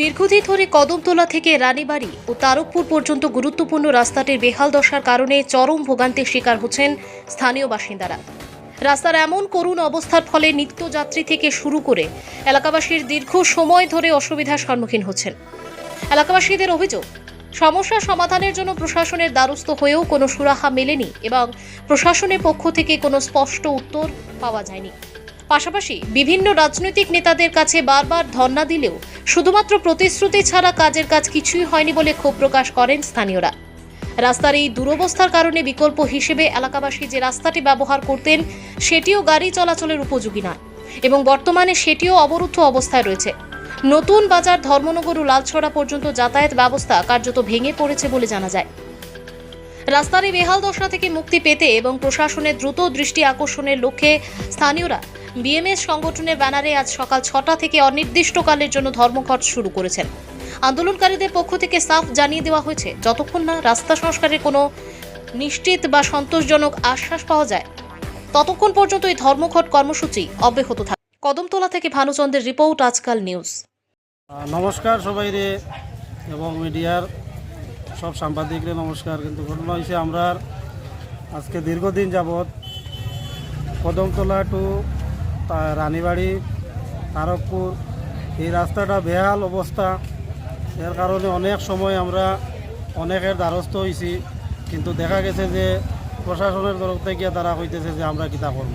দীর্ঘদিন ধরে কদমতলা থেকে রানীবাড়ি ও তারকপুর পর্যন্ত গুরুত্বপূর্ণ রাস্তাটির বেহাল দশার কারণে চরম ভোগান্তির শিকার হচ্ছেন স্থানীয় বাসিন্দারা। রাস্তার এমন করুণ অবস্থার ফলে নিত্যযাত্রী থেকে শুরু করে এলাকাবাসীর দীর্ঘ সময় ধরে অসুবিধার সম্মুখীন হচ্ছেন। এলাকাবাসীদের অভিযোগ, সমস্যা সমাধানের জন্য প্রশাসনের দ্বারস্থ হয়েও কোনো সুরাহা মেলেনি এবং প্রশাসনের পক্ষ থেকে কোনো স্পষ্ট উত্তর পাওয়া যায়নি। পাশাপাশি বিভিন্ন রাজনৈতিক নেতাদের কাছে বারবার ধর্ণা দিলেও শুধুমাত্র প্রতিশ্রুতি ছাড়া কাজের কাজ কিছুই হয়নি বলে ক্ষোভ প্রকাশ করেন স্থানীয়রা। রাস্তার এই দুরবস্থার কারণে বিকল্প হিসেবে এলাকাবাসী যে রাস্তাটি ব্যবহার করতেন সেটিও গাড়ি চলাচলের উপযোগী নয় এবং বর্তমানে সেটিও অবরুদ্ধ অবস্থায় রয়েছে। নতুন বাজার, ধর্মনগর ও লালছড়া পর্যন্ত যাতায়াত ব্যবস্থা কার্যত ভেঙে পড়েছে বলে জানা যায়। রাস্তার এই বেহাল দশা থেকে মুক্তি পেতে এবং প্রশাসনের দ্রুত দৃষ্টি আকর্ষণের লক্ষ্যে স্থানীয়রা বিএমএস সংগঠনের ব্যানারে আজ সকাল 6টা থেকে অনির্দিষ্টকালের জন্য ধর্মঘট শুরু করেছেন। আন্দোলনকারীদের পক্ষ থেকে সাফ জানিয়ে দেওয়া হয়েছে, যতক্ষণ না রাস্তা সংস্কারের কোনো নিশ্চিত বা সন্তোষজনক আশ্বাস পাওয়া যায় ততক্ষণ পর্যন্ত এই ধর্মঘট কর্মসূচি অব্যাহত থাকবে। কদমতলা থেকে ভানুচন্দ্রের রিপোর্ট, আজকাল নিউজ। নমস্কার সবাইরে এবং মিডিয়ার সব সাংবাদিকরে নমস্কার। কিন্তু ঘটনা হয়েছে, আমরা আজকে দীর্ঘদিন যাবৎ কদমতলা টু রানীবাড়ি তারকপুর এই রাস্তাটা বেহাল অবস্থা। এর কারণে অনেক সময় আমরা অনেকের দ্বারস্থ হয়েছি, কিন্তু দেখা গেছে যে প্রশাসনের তরফ থেকে তারা কইতেছে যে আমরা কিতা করব।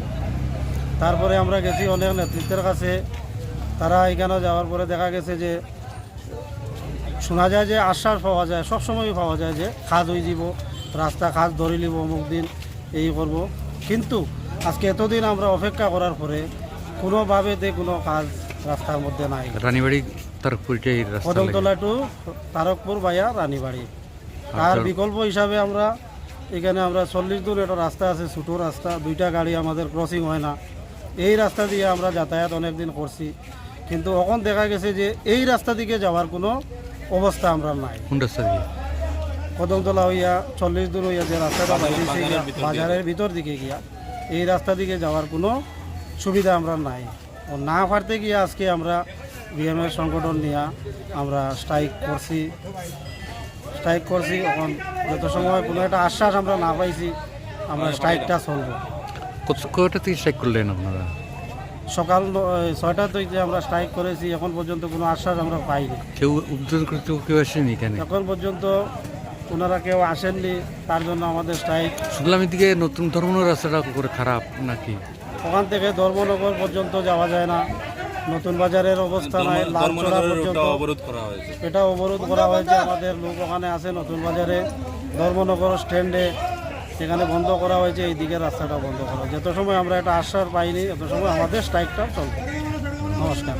তারপরে আমরা গেছি অনেক নেতৃত্বের কাছে, তারা এখানে যাওয়ার পরে দেখা গেছে যে শোনা যায় যে আশ্বাস পাওয়া যায়, সবসময় পাওয়া যায় যে কাজ হয়ে যাব, রাস্তা কাজ ধরে নিব, অমুক দিন এই করব। কিন্তু আজকে এতদিন আমরা অপেক্ষা করার পরে কোনোভাবে কোনো কাজ রাস্তার মধ্যে নাই। রানীবাড়ি তারকপুর কদমতলা টু তারকপুর ভাইয়া রানীবাড়ি, তার বিকল্প হিসাবে আমরা এখানে 40 দূর একটা রাস্তা আছে, ছোটো রাস্তা, 2টা গাড়ি আমাদের ক্রসিং হয় না। এই রাস্তা দিয়ে আমরা যাতায়াত অনেক দিন করছি, কিন্তু এখন দেখা গেছে যে এই রাস্তা দিকে যাওয়ার কোনো অবস্থা আমরা নাই। কোন রাস্তা দিয়ে? কদমতলা হইয়া 40 দূর হইয়া যে রাস্তাটা বাইরে বাজারের ভিতর দিকে গিয়া এই রাস্তা দিকে যাওয়ার কোনো সুবিধা আমরা নাই। না পারতে গিয়ে আজকে আমরা বিএমএস সংগঠন নিয়ে আমরা স্ট্রাইক করছি। এখন যত সময় কোনো একটা আশ্বাস আমরা না পাইছি, আমরা স্ট্রাইকটা চলব। কয়টা থেকে স্ট্রাইক করলেন আপনারা? সকাল 6টা থেকে আমরা স্ট্রাইক করেছি, এখন পর্যন্ত কোনো আশ্বাস আমরা পাইনি। কেউ উদ্বোধন করতে কেউ আসেনি এখানে? এখন পর্যন্ত ওনারা কেউ আসেননি, তার জন্য আমাদের স্ট্রাইক। শুনলাম এদিকে নতুন ধর্মনগর রাস্তাটা করে খারাপ নাকি? ওখান থেকে ধর্মনগর পর্যন্ত যাওয়া যায় না, নতুন বাজারের অবস্থা নাই, লালচড়া পর্যন্ত এটা অবরোধ করা হয়েছে। আমাদের লোক ওখানে আছে নতুন বাজারে, ধর্মনগর স্ট্যান্ডে, সেখানে বন্ধ করা হয়েছে, এই দিকের রাস্তাটা বন্ধ করা। যত সময় আমরা একটা আশ্বাস পাইনি তত সময় আমাদের স্ট্রাইকটা চলবে। নমস্কার।